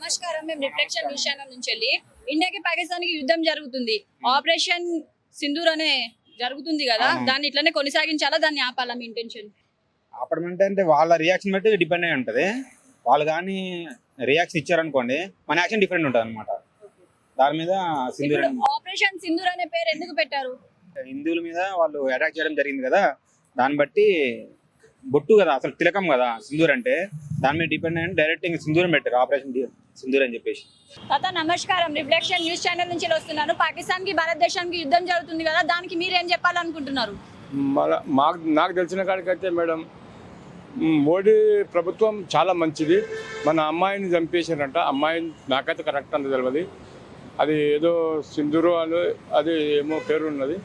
నమస్కారం. మేము reflection news channel నుంచి వెళ్ళి ఇండియాకి పాకిస్తాన్ కి యుద్ధం జరుగుతుంది. ఆపరేషన్ సింధూర్ అనే జరుగుతుంది కదా, దాన్ని ఇట్లనే కొనసాగించాలా, దాన్ని ఆపాలా? మీ ఇంటెన్షన్ ఆపడం అంటే వాళ్ళ రియాక్షన్ బట్టి డిపెండ్ అయి ఉంటది. వాళ్ళు కానీ రియాక్షన్ ఇచ్చారనుకోండి, మన యాక్షన్ డిఫరెంట్ ఉంటుంది అనమాట. దాని మీద సింధూర్ ఆపరేషన్ సింధూర్ అనే పేరు ఎందుకు పెట్టారు? హిందువుల మీద వాళ్ళు అటాక్ చేయడం జరిగింది కదా, దాన్ని బట్టి బొట్టు కదా, అసలు తిలకం కదా సింధూర్ అంటే, దాని మీద డిపెండ్ అయ్యి డైరెక్ట్ ఇంకా సింధూరం పెట్టారు, ఆపరేషన్ సింధూర్ అని చెప్పేసి. తాత నమస్కారం. రిఫ్లెక్షన్ న్యూస్ ఛానల్ నుంచి వస్తున్నాను. పాకిస్తాన్ కి భారతదేశానికి యుద్ధం జరుగుతుంది కదా, దానికి మీరేం చెప్పాలనుకుంటున్నారు? నాకు తెలిసిన కాడికైతే మేడం, మోడీ ప్రభుత్వం చాలా మంచిది. మన అమ్మాయిని చంపేశారంట. అమ్మాయిని నాకైతే కరెక్ట్ అంత తెలియదు. అది ఏదో సింధూరు అని అది ఏమో పేరు ఉన్నది.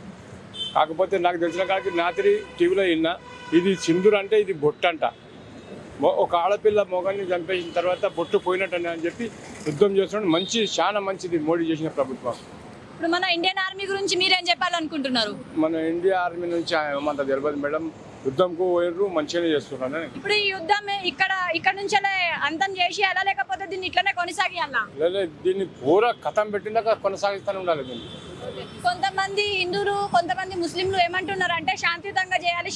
కాకపోతే నాకు తెలిసిన కాడికి రాత్రి టీవీలో విన్నా, ఇది సింధూర్ అంటే ఇది బొట్టు అంట. ఒక ఆడపిల్ల మొగాన్ని చంపేసిన తర్వాత బొట్టు పోయినట్టని అని చెప్పి యుద్ధం చేస్తున్నాడు. మంచి చాలా మంచిది మోడీ చేసిన ప్రభుత్వం. ఇప్పుడు మన ఇండియన్ ఆర్మీ గురించి మీరేం చెప్పాలనుకుంటున్నారు? మన ఇండియా ఆర్మీ నుంచి ఏమంత తెలియదు మేడం. యుద్ధంకు పోయారు, మంచిగానే చేస్తున్నాను. ఇప్పుడు ఈ యుద్ధం ఇక్కడ నుంచి అంతం చేసేయాలా, లేకపోతే దీన్ని ఇట్లనే కొనసాగియాలా? లేదా దీన్ని పూరా కథం పెట్టినాక కొనసాగిస్తూనే ఉండాలి దీన్ని. కొంతమంది హిందువులు, కొంతమంది ముస్లింలు ఏమంటున్నారు అంటే శాంతియుతంగా చేయాలి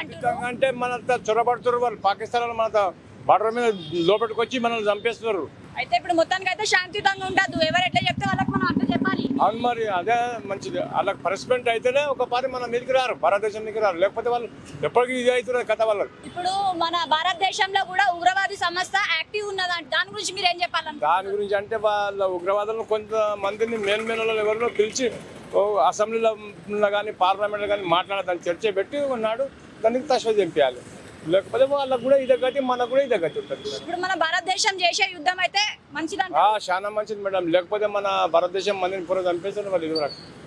అంటున్నారు. అంటే మన చొరబడుతున్నారు వాళ్ళు. పాకిస్తాన్ వాళ్ళు మన బార్డర్ మీద లోపలికి వచ్చి మనల్ని చంపేస్తున్నారు. అయితే ఇప్పుడు మొత్తానికి అయితే శాంతియుతంగా ఉండదు. ఎవరు ఎట్లా చెప్తే వాళ్ళకి మనం అట్లా చెప్పాలి. అవును, మరి అదే మంచిది. వాళ్ళకి పనిష్మెంట్ అయితేనే ఒక పారి మన మీదకి రారు, భారతదేశం మీదకి రారు. లేకపోతే వాళ్ళు ఎప్పటికీ ఇది అవుతున్నారు కథ వాళ్ళకి. ఇప్పుడు మన భారతదేశంలో కూడా ఉగ్రవాది సంస్థ యాక్టివ్ ఉన్నదంట, దాని గురించి మీరు ఏం చెప్పాలి? దాని గురించి అంటే వాళ్ళ ఉగ్రవాదులను కొంతమందిని మేలు ఎవరిలో పిలిచి అసెంబ్లీలో కానీ పార్లమెంట్లో కానీ మాట్లాడదాన్ని చర్చ పెట్టి ఉన్నాడు, దానికి తశ్వ చంపేయాలి. లేకపోతే వాళ్ళకు కూడా ఇదే గతి, మనకు కూడా ఇదే గతి ఉంటుంది. ఇప్పుడు మన భారతదేశం చేసే యుద్ధం అయితే మంచిదంట. చాలా మంచిది మేడం. లేకపోతే మన భారతదేశం మందిని పూర్వ చంపేస్తారు వాళ్ళు. ఇది